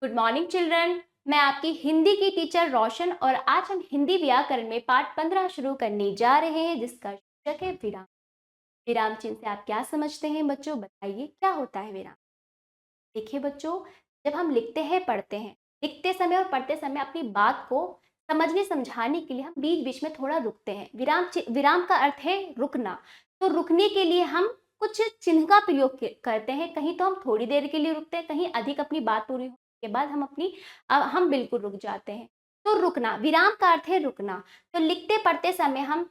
Good morning children. मैं आपकी हिंदी की टीचर रोशन और आज हम हिंदी व्याकरण में पाठ 15 शुरू करने जा रहे हैं जिसका शीर्षक है विराम। विराम चिन्ह से आप क्या समझते हैं बच्चों, बताइए क्या होता है विराम। देखिए बच्चों, जब हम लिखते हैं पढ़ते हैं, लिखते समय और पढ़ते समय अपनी बात को समझने समझाने के लिए हम बीच बीच में थोड़ा रुकते हैं। विराम का अर्थ है रुकना। तो रुकने के लिए हम कुछ चिन्ह का प्रयोग करते हैं। कहीं तो हम थोड़ी देर के लिए रुकते हैं, कहीं अधिक अपनी बात पूरी होने के बाद हम बिल्कुल रुक जाते हैं। तो रुकना, विराम का अर्थ है रुकना। तो लिखते पढ़ते समय हम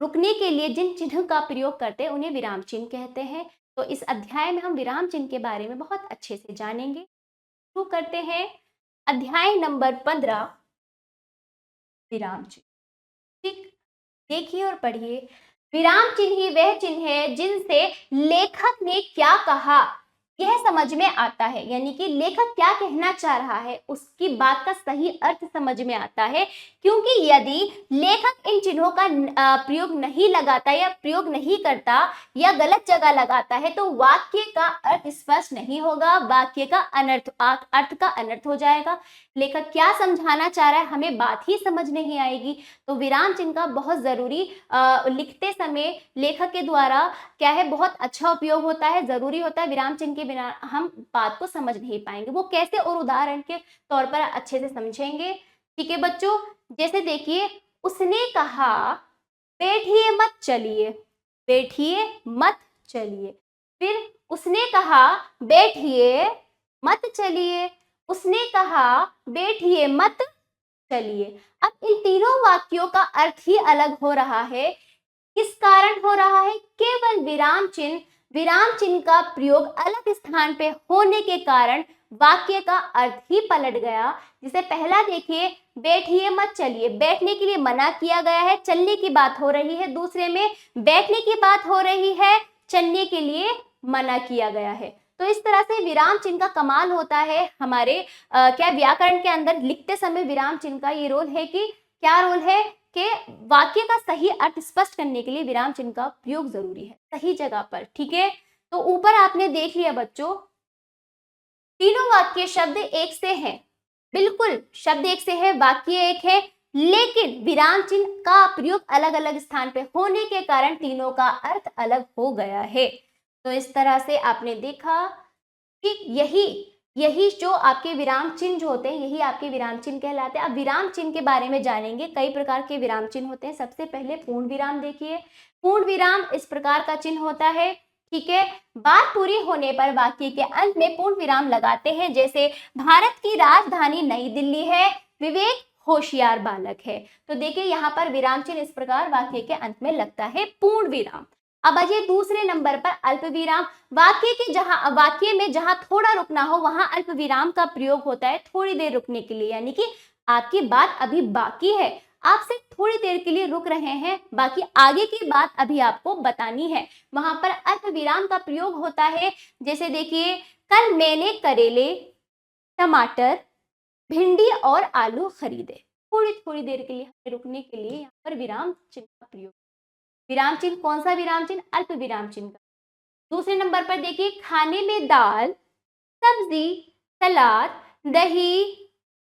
रुकने के लिए जिन चिन्ह का प्रयोग करते हैं उन्हें विराम चिन्ह कहते हैं। तो इस अध्याय में हम विराम चिन्ह के बारे में बहुत अच्छे से जानेंगे। शुरू करते हैं अध्याय नंबर 15, विराम चिन्ह। ठीक, देखिए और पढ़िए। विराम चिन्ह ही वह चिन्ह है जिनसे लेखक ने क्या कहा यह समझ में आता है, यानी कि लेखक क्या कहना चाह रहा है उसकी बात का सही अर्थ समझ में आता है। क्योंकि यदि लेखक इन चिन्हों का प्रयोग नहीं लगाता या प्रयोग नहीं करता या गलत जगह लगाता है तो वाक्य का अर्थ स्पष्ट नहीं होगा, वाक्य का अर्थ का अनर्थ हो जाएगा। लेखक क्या समझाना चाह रहा है हमें बात ही समझ नहीं आएगी। तो विराम चिन्ह का बहुत जरूरी लिखते समय लेखक के द्वारा क्या है बहुत अच्छा उपयोग होता है, जरूरी होता है। विराम चिन्ह के बिना हम बात को समझ नहीं पाएंगे। वो कैसे और उदाहरण के तौर पर अच्छे से समझेंगे। ठीक है बच्चों, जैसे देखिए, उसने कहा बैठिए मत चलिए, बैठिए मत चलिए। फिर उसने कहा बैठिए मत चलिए, उसने कहा बैठिए मत चलिए। अब इन तीनों वाक्यों का अर्थ ही अलग हो रहा है। किस कारण हो रहा है? केवल विराम चिन्ह का प्रयोग अलग स्थान पे होने के कारण वाक्य का अर्थ ही पलट गया। जिसे पहला देखिए, बैठिए मत चलिए, बैठने के लिए मना किया गया है, चलने की बात हो रही है। दूसरे में बैठने की बात हो रही है, चलने के लिए मना किया गया है। तो इस तरह से विराम चिन्ह का कमाल होता है हमारे क्या व्याकरण के अंदर लिखते समय। विराम चिन्ह का ये रोल है कि क्या रोल है कि वाक्य का सही अर्थ स्पष्ट करने के लिए विराम चिन्ह का प्रयोग जरूरी है सही जगह पर। ठीक है, तो ऊपर आपने देख लिया बच्चों, तीनों वाक्य शब्द एक से हैं, बिल्कुल शब्द एक से है, वाक्य एक है, लेकिन विराम चिन्ह का प्रयोग अलग अलग स्थान पे होने के कारण तीनों का अर्थ अलग हो गया है। तो इस तरह से आपने देखा कि यही यही जो आपके विराम चिन्ह जो होते हैं यही आपके विराम चिन्ह कहलाते हैं। अब विराम चिन्ह के बारे में जानेंगे। कई प्रकार के विराम चिन्ह होते हैं। सबसे पहले पूर्ण विराम देखिए। पूर्ण विराम इस प्रकार का चिन्ह होता है। ठीक है, बात पूरी होने पर वाक्य के अंत में पूर्ण विराम लगाते हैं। जैसे भारत की राजधानी नई दिल्ली है, विवेक होशियार बालक है। तो देखिए यहाँ पर विराम चिन्ह इस प्रकार वाक्य के अंत में लगता है, पूर्ण विराम। अब आइए दूसरे नंबर पर अल्प विराम। वाक्य में जहां थोड़ा रुकना हो वहां अल्प विराम का प्रयोग होता है, थोड़ी देर रुकने के लिए, यानी कि आपकी बात अभी बाकी है, आप सिर्फ थोड़ी देर के लिए रुक रहे हैं, बाकी आगे की बात अभी आपको बतानी है, वहां पर अल्प विराम का प्रयोग होता है। जैसे देखिए, कल मैंने करेले, टमाटर, भिंडी और आलू खरीदे। थोड़ी थोड़ी देर के लिए हमें रुकने के लिए यहाँ पर विराम चिन्ह का प्रयोग। विराम चिन्ह कौन सा विराम चिन्ह? अल्प विराम चिन्ह का। दूसरे नंबर पर देखिए, खाने में दाल, सब्जी, सलाद, दही,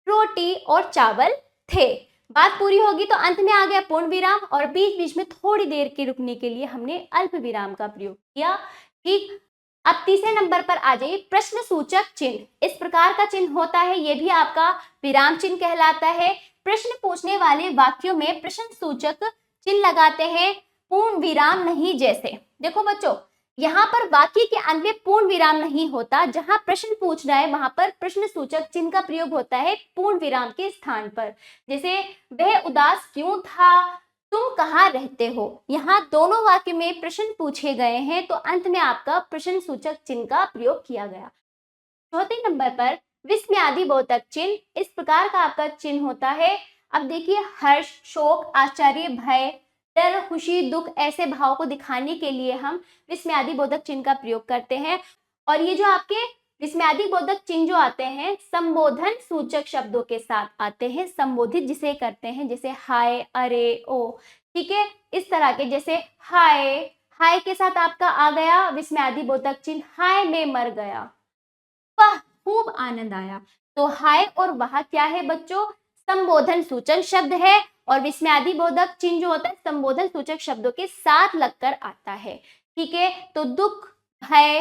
रोटी और चावल थे। बात पूरी होगी तो अंत में आ गया पूर्ण विराम और बीच बीच में थोड़ी देर के रुकने के लिए हमने अल्प विराम का प्रयोग किया। ठीक, अब तीसरे नंबर पर आ जाइए, प्रश्न सूचक चिन्ह। इस प्रकार का चिन्ह होता है, यह भी आपका विराम चिन्ह कहलाता है। प्रश्न पूछने वाले वाक्यों में प्रश्न सूचक चिन्ह लगाते हैं, पूर्ण विराम नहीं। जैसे देखो बच्चों, यहाँ पर वाक्य के अंत में पूर्ण विराम नहीं होता, जहां प्रश्न पूछ रहा है वहां पर प्रश्न सूचक चिन्ह का प्रयोग होता है पूर्ण विराम के स्थान पर। जैसे वह उदास क्यों था, तुम कहाँ रहते हो। यहाँ दोनों वाक्य में प्रश्न पूछे गए हैं तो अंत में आपका प्रश्न सूचक चिन्ह का प्रयोग किया गया। चौथे नंबर पर विस्मयादि बोधक चिन्ह। इस प्रकार का आपका चिन्ह होता है। अब देखिए, हर्ष, शोक, आश्चर्य, भय, डर, खुशी, दुख ऐसे भाव को दिखाने के लिए हम विस्मयादि बोधक चिन्ह का प्रयोग करते हैं। और ये जो आपके विस्मयादि बोधक चिन्ह जो आते हैं संबोधन सूचक शब्दों के साथ आते हैं, संबोधित जिसे करते हैं, जैसे हाय, अरे, ओ। ठीक है, इस तरह के, जैसे हाय, हाय के साथ आपका आ गया विस्मयादि बोधक चिन्ह, हाय मैं मर गया, वाह खूब आनंद आया। तो हाय और वह क्या है बच्चों? संबोधन सूचक शब्द है, और विस्मयादि बोधक चिन्ह जो होता है संबोधन सूचक शब्दों के साथ लगकर आता है। ठीक है, तो दुख, भय,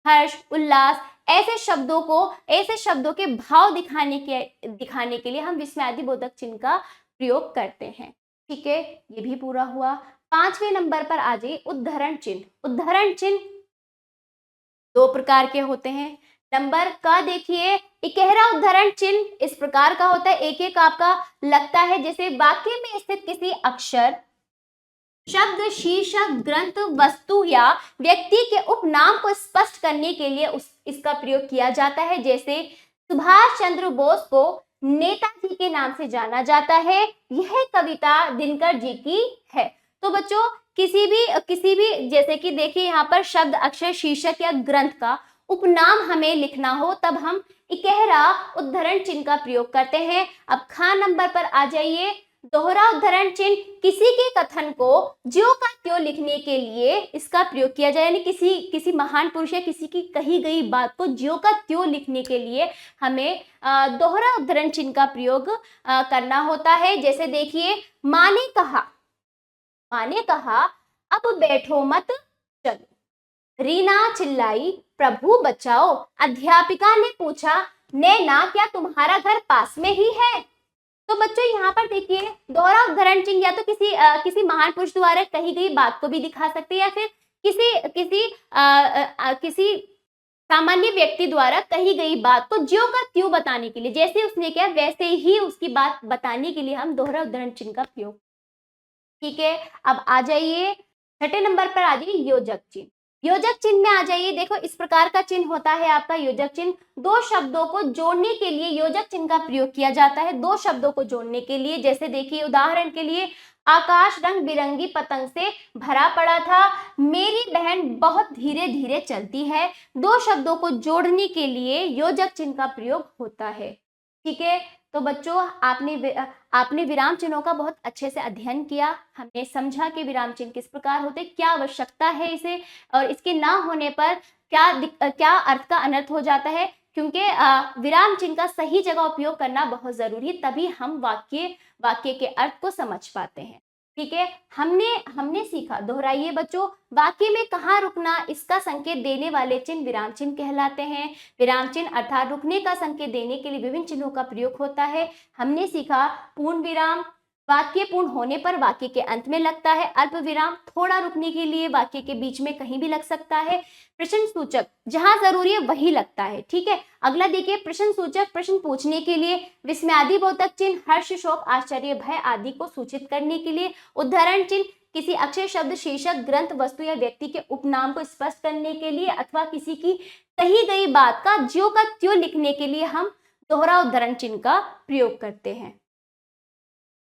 हर्ष, उल्लास, ऐसे शब्दों के भाव दिखाने के लिए हम विस्मयादि बोधक चिन्ह का प्रयोग करते हैं। ठीक है, ये भी पूरा हुआ। 5वें नंबर पर आ जाइए, उद्धरण चिन्ह। उद्धरण चिन्ह दो प्रकार के होते हैं। नंबर का देखिए, इकहरा उद्धरण चिन्ह इस प्रकार का होता है, एक एक आपका लगता है जैसे वाक्य में स्थित किसी अक्षर, शब्द, शीर्षक, ग्रंथ, वस्तु या व्यक्ति के उपनाम को स्पष्ट करने के लिए इसका प्रयोग किया जाता है। जैसे सुभाष चंद्र बोस को नेताजी के नाम से जाना जाता है, यह कविता दिनकर जी की है। तो बच्चों किसी भी जैसे कि देखिए यहाँ पर शब्द, अक्षर, शीर्षक या ग्रंथ का उपनाम हमें लिखना हो तब हम इकहरा उद्धरण चिन्ह का प्रयोग करते हैं। अब खा नंबर पर आ जाइए, दोहरा उद्धरण चिन्ह किसी के कथन को ज्यों का त्यों लिखने के लिए इसका प्रयोग किया जाए, यानी किसी महान पुरुष या किसी की कही गई बात को ज्यों का त्यों लिखने के लिए हमें दोहरा उद्धरण चिन्ह का प्रयोग करना होता है। जैसे देखिए, माँ ने कहा अब बैठो मत चलो, रीना चिल्लाई प्रभु बचाओ, अध्यापिका ने पूछा नैना क्या तुम्हारा घर पास में ही है। तो बच्चों यहाँ पर देखिए, दोहरा उद्धरण चिन्ह या तो किसी महान पुरुष द्वारा कही गई बात को भी दिखा सकते हैं, या फिर किसी सामान्य व्यक्ति द्वारा कही गई बात को ज्यों का त्यों बताने के लिए, जैसे उसने किया वैसे ही उसकी बात बताने के लिए हम दोहरा उद्धरण चिन्ह का प्रयोग। ठीक है, अब आ जाइए 6ठे नंबर पर आ जाइए, योजक चिन्ह। योजक चिन्ह में आ जाइए, देखो इस प्रकार का चिन्ह होता है आपका योजक चिन्ह। दो शब्दों को जोड़ने के लिए योजक चिन्ह का प्रयोग किया जाता है, दो शब्दों को जोड़ने के लिए। जैसे देखिए उदाहरण के लिए, आकाश रंग बिरंगी पतंग से भरा पड़ा था, मेरी बहन बहुत धीरे धीरे चलती है। दो शब्दों को जोड़ने के लिए योजक चिन्ह का प्रयोग होता है। ठीक है, तो बच्चों आपने विराम चिन्हों का बहुत अच्छे से अध्ययन किया, हमने समझा कि विराम चिन्ह किस प्रकार होते, क्या आवश्यकता है इसे, और इसके ना होने पर क्या अर्थ का अनर्थ हो जाता है। क्योंकि विराम चिन्ह का सही जगह उपयोग करना बहुत जरूरी, तभी हम वाक्य के अर्थ को समझ पाते हैं। ठीक है, हमने सीखा, दोहराइए बच्चों, वाक्य में कहाँ रुकना, इसका संकेत देने वाले चिन्ह विराम चिन्ह कहलाते हैं। विराम चिन्ह अर्थात रुकने का संकेत देने के लिए विभिन्न चिन्हों का प्रयोग होता है। हमने सीखा पूर्ण विराम, वाक्य पूर्ण होने पर वाक्य के अंत में लगता है। अल्प विराम थोड़ा रुकने के लिए वाक्य के बीच में कहीं भी लग सकता है। प्रश्न सूचक जहां जरूरी है वही लगता है। ठीक है, अगला देखिए, प्रश्न सूचक प्रश्न पूछने के लिए, विस्मयादि बोधक चिन्ह हर्ष, शोक, आश्चर्य, भय आदि को सूचित करने के लिए। उद्धरण चिन्ह किसी अक्षर, शब्द, शीर्षक, ग्रंथ, वस्तु या व्यक्ति के उपनाम को स्पष्ट करने के लिए अथवा किसी की कही गई बात का ज्यों का त्यों लिखने के लिए हम दोहरा उद्धरण चिन्ह का प्रयोग करते हैं।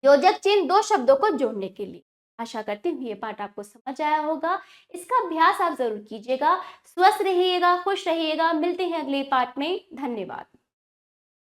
योजक चिन्ह दो शब्दों को जोड़ने के लिए। आशा करती हूँ ये पाठ आपको समझ आया होगा, इसका अभ्यास आप जरूर कीजिएगा। स्वस्थ रहिएगा, खुश रहिएगा, मिलते हैं अगले पाठ में। धन्यवाद।